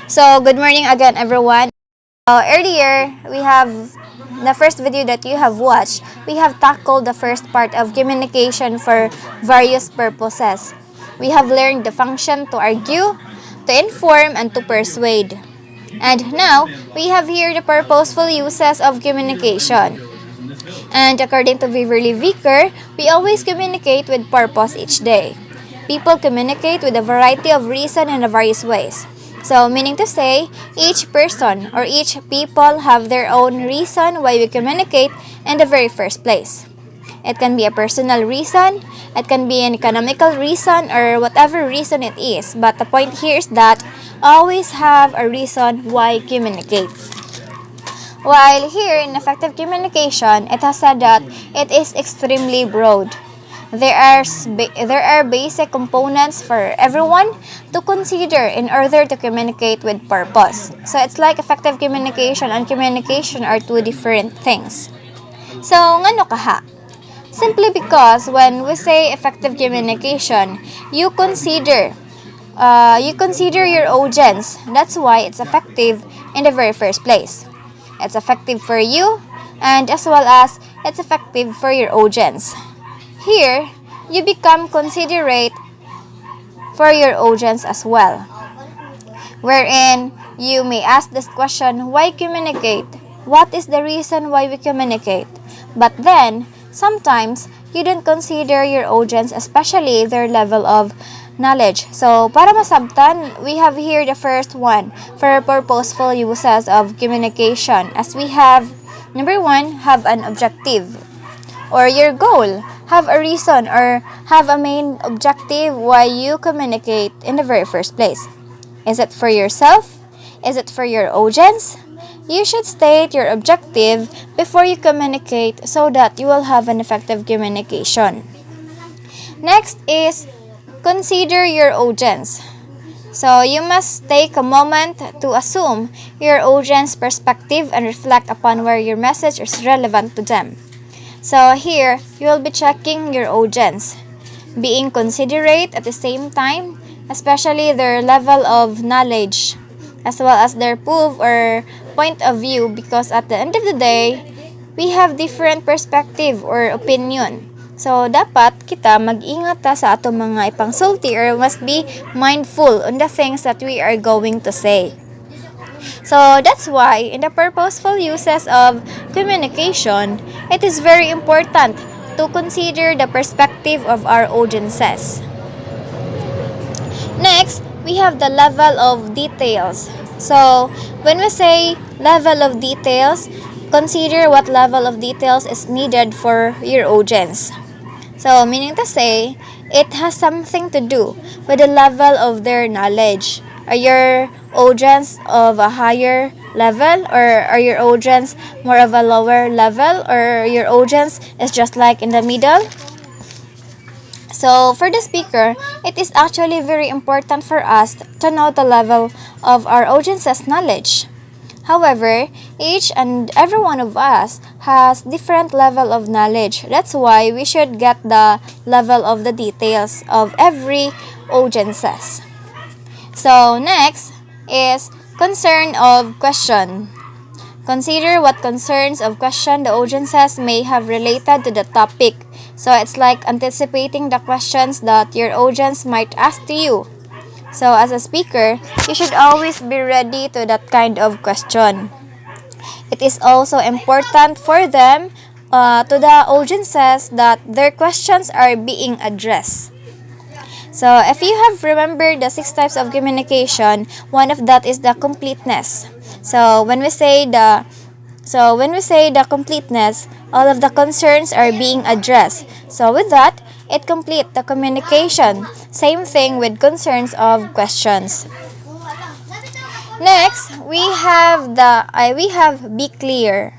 So, good morning again, everyone. Earlier, we have the first video that you have watched. We have tackled the first part of communication for various purposes. We have learned the function to argue, to inform, and to persuade. And now, we have here the purposeful uses of communication. And according to Beverly Vicker, we always communicate with purpose each day. People communicate with a variety of reason in various ways. So, meaning to say, each person or each people have their own reason why we communicate in the very first place. It can be a personal reason, it can be an economical reason, or whatever reason it is. But the point here is that always have a reason why communicate. While here in effective communication, it has said that it is extremely broad. There are basic components for everyone to consider in order to communicate with purpose. So it's like effective communication and communication are two different things. So ngano kaha? Simply because when we say effective communication, you consider your audience. That's why it's effective in the very first place. It's effective for you and as well as it's effective for your audience. Here, you become considerate for your audience as well. Wherein, you may ask this question, why communicate? What is the reason why we communicate? But then, sometimes, you don't consider your audience, especially their level of knowledge. So, para masabtan, we have here the first one for purposeful uses of communication. As we have, number one, have an objective or your goal. Have a reason or have a main objective why you communicate in the very first place. Is it for yourself? Is it for your audience? You should state your objective before you communicate so that you will have an effective communication. Next is consider your audience. So you must take a moment to assume your audience perspective and reflect upon where your message is relevant to them. So here, you will be checking your audience, being considerate at the same time, especially their level of knowledge, as well as their proof or point of view, because at the end of the day, we have different perspective or opinion. So, dapat kita mag-ingat sa ato mga ipangsulti or must be mindful on the things that we are going to say. So that's why in the purposeful uses of communication, it is very important to consider the perspective of our audiences. Next, we have the level of details. So when we say level of details, consider what level of details is needed for your audience. So meaning to say, it has something to do with the level of their knowledge. Are your audience of a higher level or are your audience more of a lower level or your audience is just like in the middle? So for the speaker, it is actually very important for us to know the level of our audience's knowledge. However, each and every one of us has different level of knowledge. That's why we should get the level of the details of every audiences. So next is concern of question. Consider what concerns of question the audiences may have related to the topic. So it's like anticipating the questions that your audience might ask to you. So as a speaker, you should always be ready to that kind of question. It is also important for them, to the audiences, that their questions are being addressed. So if you have remembered the 6 types of communication, one of that is the completeness. So when we say the completeness, all of the concerns are being addressed. So with that, it completes the communication. Same thing with concerns of questions. Next, we have be clear.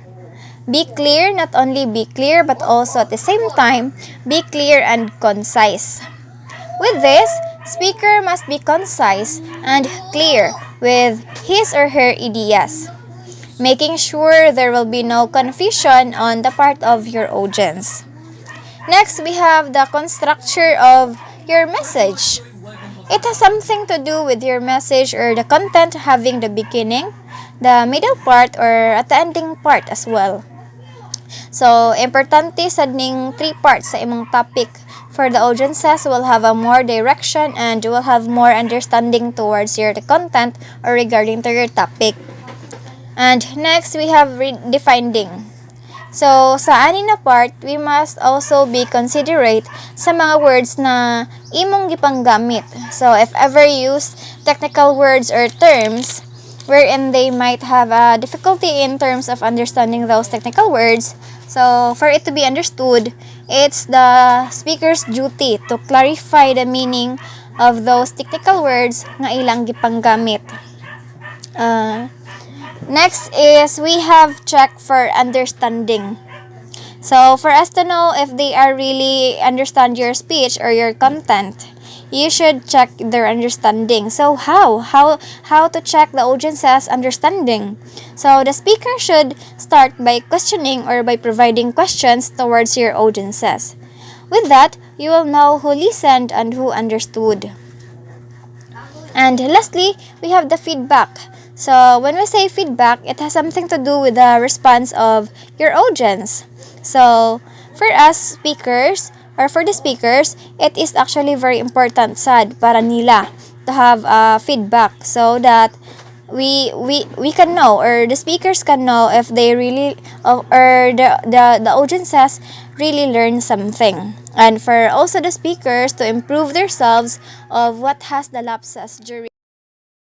Be clear, not only be clear but also at the same time be clear and concise. With this, speaker must be concise and clear with his or her ideas, making sure there will be no confusion on the part of your audience. Next, we have the structure of your message. It has something to do with your message or the content having the beginning, the middle part, or at the ending part as well. So, importante sad ning 3 parts sa imong topic for the audiences will have a more direction and will have more understanding towards your content or regarding to your topic. And next, we have defining. So, sa ani na part, we must also be considerate sa mga words na imong gipanggamit. So, if ever use technical words or terms wherein they might have a difficulty in terms of understanding those technical words, so for it to be understood, it's the speaker's duty to clarify the meaning of those technical words nga ilang gipanggamit. Next is we have check for understanding. So for us to know if they are really understand your speech or your content, you should check their understanding. So how to check the audience's understanding? So the speaker should start by questioning or by providing questions towards your audiences. With that, you will know who listened and who understood. And lastly, we have the feedback. So when we say feedback, it has something to do with the response of your audience. So for us speakers, or for the speakers, it is actually very important sad para nila to have feedback so that we can know, or the speakers can know if they really or the audiences really learn something, and for also the speakers to improve themselves of what has the lapses during